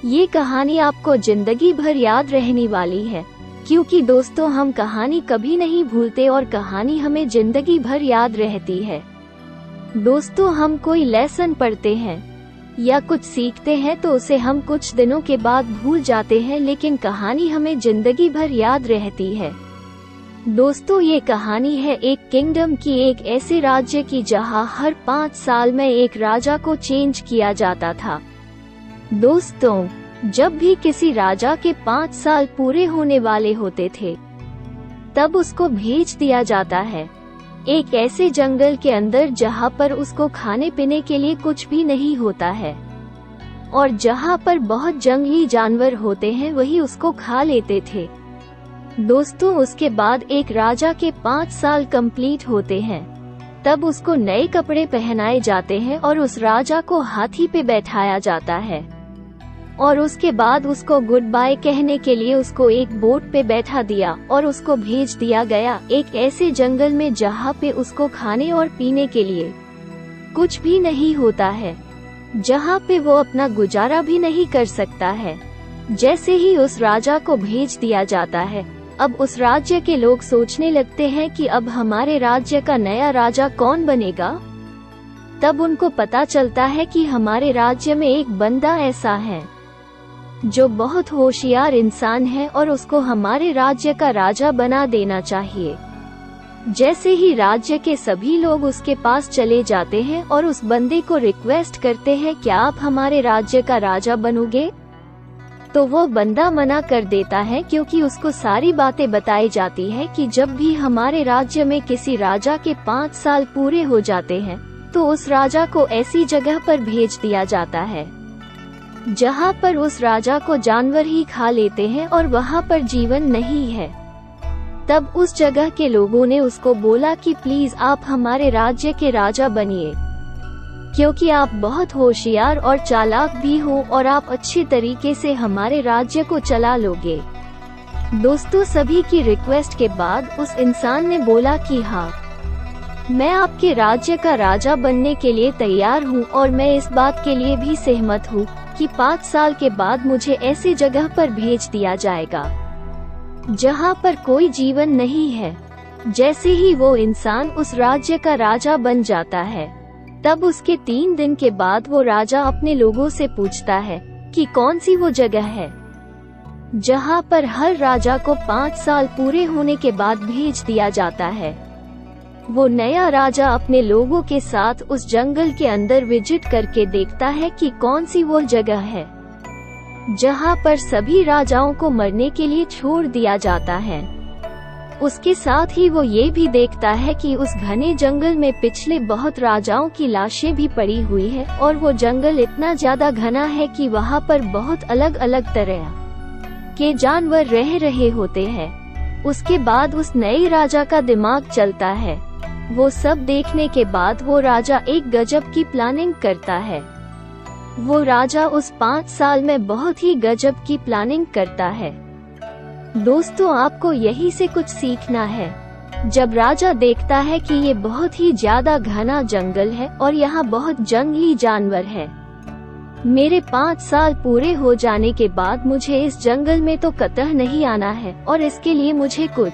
ये कहानी आपको जिंदगी भर याद रहने वाली है, क्योंकि दोस्तों हम कहानी कभी नहीं भूलते और कहानी हमें जिंदगी भर याद रहती है। दोस्तों हम कोई लेसन पढ़ते हैं या कुछ सीखते हैं तो उसे हम कुछ दिनों के बाद भूल जाते हैं, लेकिन कहानी हमें जिंदगी भर याद रहती है। दोस्तों ये कहानी है एक किंगडम की, एक ऐसे राज्य की जहां हर 5 साल में एक राजा को चेंज किया जाता था। दोस्तों जब भी किसी राजा के 5 साल पूरे होने वाले होते थे तब उसको भेज दिया जाता है एक ऐसे जंगल के अंदर जहां पर उसको खाने पीने के लिए कुछ भी नहीं होता है और जहां पर बहुत जंगली जानवर होते हैं वही उसको खा लेते थे। दोस्तों उसके बाद एक राजा के 5 साल कंप्लीट होते हैं, तब उसको नए कपड़े पहनाए जाते हैं और उस राजा को हाथी पे बैठाया जाता है और उसके बाद उसको गुड बाय कहने के लिए उसको एक बोट पे बैठा दिया और उसको भेज दिया गया एक ऐसे जंगल में जहाँ पे उसको खाने और पीने के लिए कुछ भी नहीं होता है, जहाँ पे वो अपना गुजारा भी नहीं कर सकता है। जैसे ही उस राजा को भेज दिया जाता है, अब उस राज्य के लोग सोचने लगते हैं कि अब हमारे राज्य का नया राजा कौन बनेगा। तब उनको पता चलता है कि हमारे राज्य में एक बंदा ऐसा है जो बहुत होशियार इंसान है और उसको हमारे राज्य का राजा बना देना चाहिए। जैसे ही राज्य के सभी लोग उसके पास चले जाते हैं और उस बंदे को रिक्वेस्ट करते हैं क्या आप हमारे राज्य का राजा बनोगे, तो वो बंदा मना कर देता है, क्योंकि उसको सारी बातें बताई जाती है कि जब भी हमारे राज्य में किसी राजा के 5 साल पूरे हो जाते हैं तो उस राजा को ऐसी जगह पर भेज दिया जाता है जहाँ पर उस राजा को जानवर ही खा लेते हैं और वहाँ पर जीवन नहीं है। तब उस जगह के लोगों ने उसको बोला कि प्लीज आप हमारे राज्य के राजा बनिए, क्योंकि आप बहुत होशियार और चालाक भी हो और आप अच्छी तरीके से हमारे राज्य को चला लोगे। दोस्तों सभी की रिक्वेस्ट के बाद उस इंसान ने बोला कि हाँ, मैं आपके राज्य का राजा बनने के लिए तैयार हूँ और मैं इस बात के लिए भी सहमत हूँ कि 5 साल के बाद मुझे ऐसी जगह पर भेज दिया जाएगा जहाँ पर कोई जीवन नहीं है। जैसे ही वो इंसान उस राज्य का राजा बन जाता है, तब उसके 3 दिन के बाद वो राजा अपने लोगों से पूछता है कि कौन सी वो जगह है जहाँ पर हर राजा को 5 साल पूरे होने के बाद भेज दिया जाता है। वो नया राजा अपने लोगों के साथ उस जंगल के अंदर विजिट करके देखता है कि कौन सी वो जगह है जहाँ पर सभी राजाओं को मरने के लिए छोड़ दिया जाता है। उसके साथ ही वो ये भी देखता है कि उस घने जंगल में पिछले बहुत राजाओं की लाशें भी पड़ी हुई है और वो जंगल इतना ज्यादा घना है कि वहाँ पर बहुत अलग अलग तरह के जानवर रह रहे होते हैं। उसके बाद उस नए राजा का दिमाग चलता है। वो सब देखने के बाद वो राजा एक गजब की प्लानिंग करता है। वो राजा उस 5 साल में बहुत ही गजब की प्लानिंग करता है। दोस्तों आपको यही से कुछ सीखना है। जब राजा देखता है कि ये बहुत ही ज्यादा घना जंगल है और यहाँ बहुत जंगली जानवर है, मेरे 5 साल पूरे हो जाने के बाद मुझे इस जंगल में तो कतई नहीं आना है और इसके लिए मुझे कुछ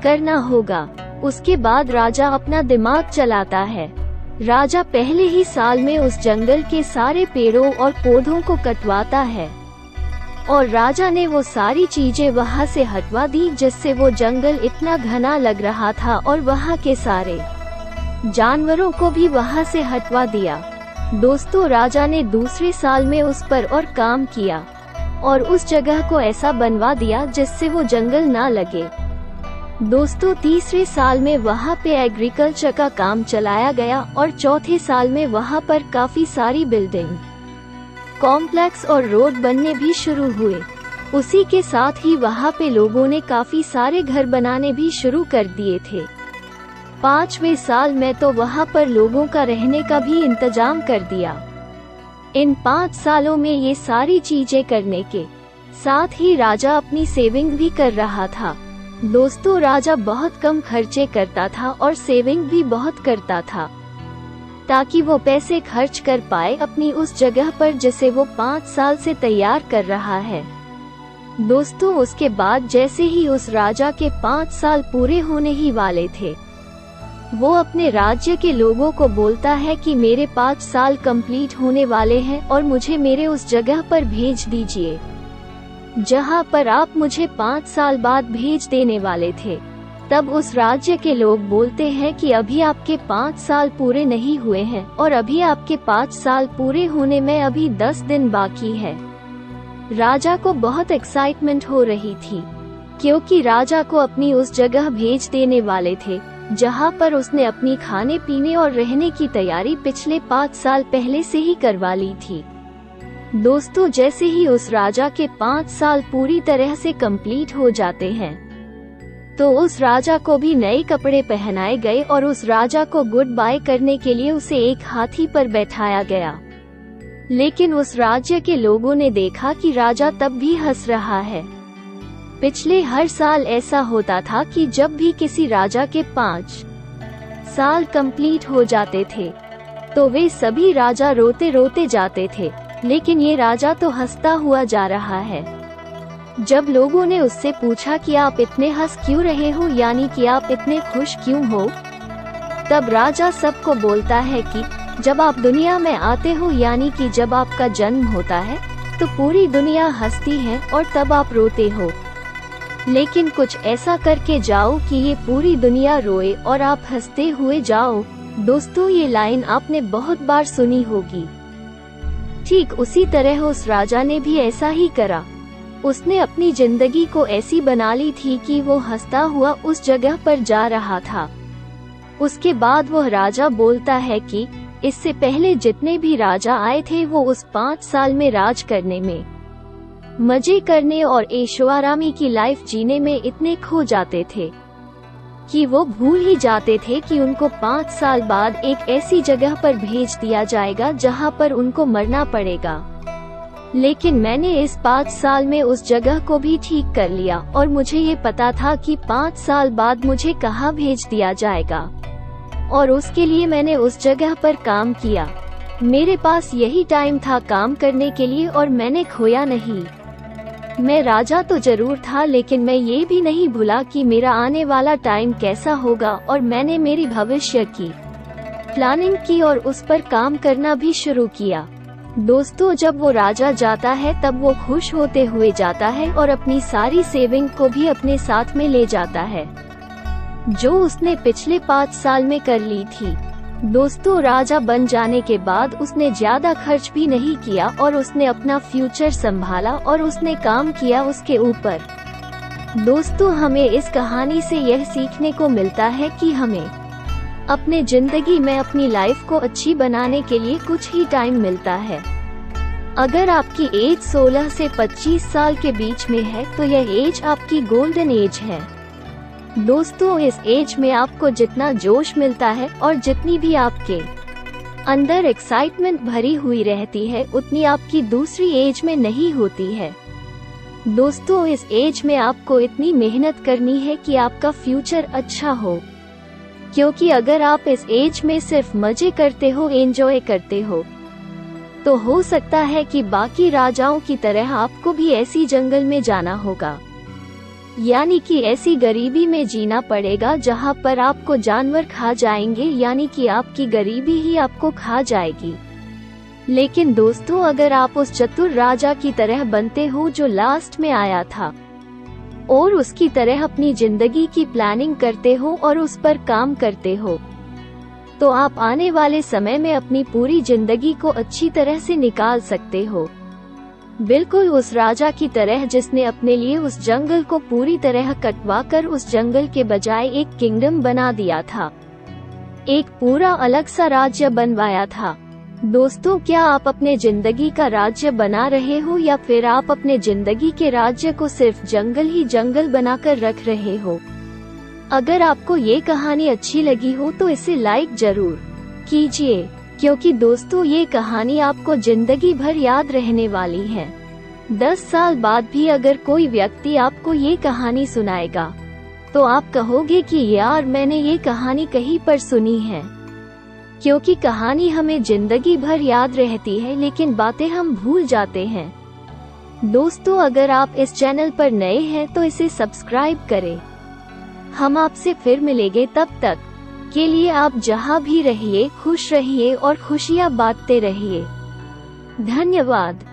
करना होगा। उसके बाद राजा अपना दिमाग चलाता है। राजा पहले ही साल में उस जंगल के सारे पेड़ों और पौधों को कटवाता है और राजा ने वो सारी चीजें वहाँ से हटवा दी जिससे वो जंगल इतना घना लग रहा था और वहाँ के सारे जानवरों को भी वहाँ से हटवा दिया। दोस्तों राजा ने दूसरे साल में उस पर और काम किया और उस जगह को ऐसा बनवा दिया जिससे वो जंगल ना लगे। दोस्तों तीसरे साल में वहाँ पे एग्रीकल्चर का काम चलाया गया और चौथे साल में वहाँ पर काफी सारी बिल्डिंग, कॉम्प्लेक्स और रोड बनने भी शुरू हुए। उसी के साथ ही वहाँ पे लोगों ने काफी सारे घर बनाने भी शुरू कर दिए थे। 5वें साल में तो वहाँ पर लोगों का रहने का भी इंतजाम कर दिया। इन 5 सालों में ये सारी चीजें करने के साथ ही राजा अपनी सेविंग भी कर रहा था। दोस्तों राजा बहुत कम खर्चे करता था और सेविंग भी बहुत करता था। ताकि वो पैसे खर्च कर पाए अपनी उस जगह पर जिसे वो 5 साल से तैयार कर रहा है। दोस्तों, उसके बाद जैसे ही उस राजा के 5 साल पूरे होने ही वाले थे, वो अपने राज्य के लोगों को बोलता है कि मेरे 5 साल कंप्लीट होने वाले हैं और मुझे मेरे उस जगह पर भेज दीजिए जहां पर आप मुझे 5 साल बाद भेज देने वाले थे। तब उस राज्य के लोग बोलते हैं कि अभी आपके 5 साल पूरे नहीं हुए हैं और अभी आपके 5 साल पूरे होने में अभी 10 दिन बाकी है। राजा को बहुत एक्साइटमेंट हो रही थी क्योंकि राजा को अपनी उस जगह भेज देने वाले थे जहां पर उसने अपनी खाने पीने और रहने की तैयारी पिछले 5 साल पहले से ही करवा ली थी। दोस्तों, जैसे ही उस राजा के 5 साल पूरी तरह से कंप्लीट हो जाते हैं तो उस राजा को भी नए कपड़े पहनाए गए और उस राजा को गुड बाय करने के लिए उसे एक हाथी पर बैठाया गया। लेकिन उस राज्य के लोगों ने देखा कि राजा तब भी हंस रहा है। पिछले हर साल ऐसा होता था कि जब भी किसी राजा के 5 साल कंप्लीट हो जाते थे तो वे सभी राजा रोते रोते जाते थे, लेकिन ये राजा तो हंसता हुआ जा रहा है। जब लोगों ने उससे पूछा कि आप इतने हंस क्यों रहे हो, यानी कि आप इतने खुश क्यों हो, तब राजा सबको बोलता है कि जब आप दुनिया में आते हो, यानी कि जब आपका जन्म होता है, तो पूरी दुनिया हंसती है और तब आप रोते हो। लेकिन कुछ ऐसा करके जाओ कि ये पूरी दुनिया रोए और आप हंसते हुए जाओ। दोस्तों, ये लाइन आपने बहुत बार सुनी होगी। ठीक उसी तरह उस राजा ने भी ऐसा ही करा। उसने अपनी जिंदगी को ऐसी बना ली थी कि वो हंसता हुआ उस जगह पर जा रहा था। उसके बाद वह राजा बोलता है कि इससे पहले जितने भी राजा आए थे वो उस 5 साल में राज करने में, मजे करने और ऐशोआरामी की लाइफ जीने में इतने खो जाते थे कि वो भूल ही जाते थे कि उनको 5 साल बाद एक ऐसी जगह पर भेज दिया जाएगा जहां पर उनको मरना पड़ेगा। लेकिन मैंने इस 5 साल में उस जगह को भी ठीक कर लिया और मुझे ये पता था कि 5 साल बाद मुझे कहाँ भेज दिया जाएगा और उसके लिए मैंने उस जगह पर काम किया। मेरे पास यही टाइम था काम करने के लिए और मैंने खोया नहीं। मैं राजा तो जरूर था, लेकिन मैं ये भी नहीं भूला कि मेरा आने वाला टाइम कैसा होगा और मैंने मेरी भविष्य की प्लानिंग की और उस पर काम करना भी शुरू किया। दोस्तों, जब वो राजा जाता है तब वो खुश होते हुए जाता है और अपनी सारी सेविंग को भी अपने साथ में ले जाता है जो उसने पिछले 5 साल में कर ली थी। दोस्तों, राजा बन जाने के बाद उसने ज्यादा खर्च भी नहीं किया और उसने अपना फ्यूचर संभाला और उसने काम किया उसके ऊपर। दोस्तों, हमें इस कहानी से यह सीखने को मिलता है कि हमें अपने जिंदगी में अपनी लाइफ को अच्छी बनाने के लिए कुछ ही टाइम मिलता है। अगर आपकी एज 16 से 25 साल के बीच में है तो यह एज आपकी गोल्डन एज है। दोस्तों, इस एज में आपको जितना जोश मिलता है और जितनी भी आपके अंदर एक्साइटमेंट भरी हुई रहती है उतनी आपकी दूसरी एज में नहीं होती है। दोस्तों, इस एज में आपको इतनी मेहनत करनी है कि आपका फ्यूचर अच्छा हो, क्योंकि अगर आप इस एज में सिर्फ मजे करते हो, एंजॉय करते हो, तो हो सकता है कि बाकी राजाओं की तरह आपको भी ऐसी जंगल में जाना होगा, यानी कि ऐसी गरीबी में जीना पड़ेगा जहां पर आपको जानवर खा जाएंगे, यानी कि आपकी गरीबी ही आपको खा जाएगी। लेकिन दोस्तों, अगर आप उस चतुर राजा की तरह बनते हो जो लास्ट में आया था और उसकी तरह अपनी जिंदगी की प्लानिंग करते हो और उस पर काम करते हो, तो आप आने वाले समय में अपनी पूरी जिंदगी को अच्छी तरह से निकाल सकते हो। बिल्कुल उस राजा की तरह जिसने अपने लिए उस जंगल को पूरी तरह कटवाकर उस जंगल के बजाय एक किंगडम बना दिया था, एक पूरा अलग सा राज्य बनवाया था। दोस्तों, क्या आप अपने जिंदगी का राज्य बना रहे हो या फिर आप अपने जिंदगी के राज्य को सिर्फ जंगल ही जंगल बनाकर रख रहे हो? अगर आपको ये कहानी अच्छी लगी हो तो इसे लाइक जरूर कीजिए, क्योंकि दोस्तों ये कहानी आपको जिंदगी भर याद रहने वाली है। 10 साल बाद भी अगर कोई व्यक्ति आपको ये कहानी सुनाएगा तो आप कहोगे कि यार मैंने ये कहानी कहीं पर सुनी है। क्योंकि कहानी हमें जिंदगी भर याद रहती है, लेकिन बातें हम भूल जाते हैं। दोस्तों, अगर आप इस चैनल पर नए हैं तो इसे सब्सक्राइब करें। हम आपसे फिर मिलेंगे, तब तक के लिए आप जहां भी रहिए खुश रहिए और खुशियां बांटते रहिए। धन्यवाद।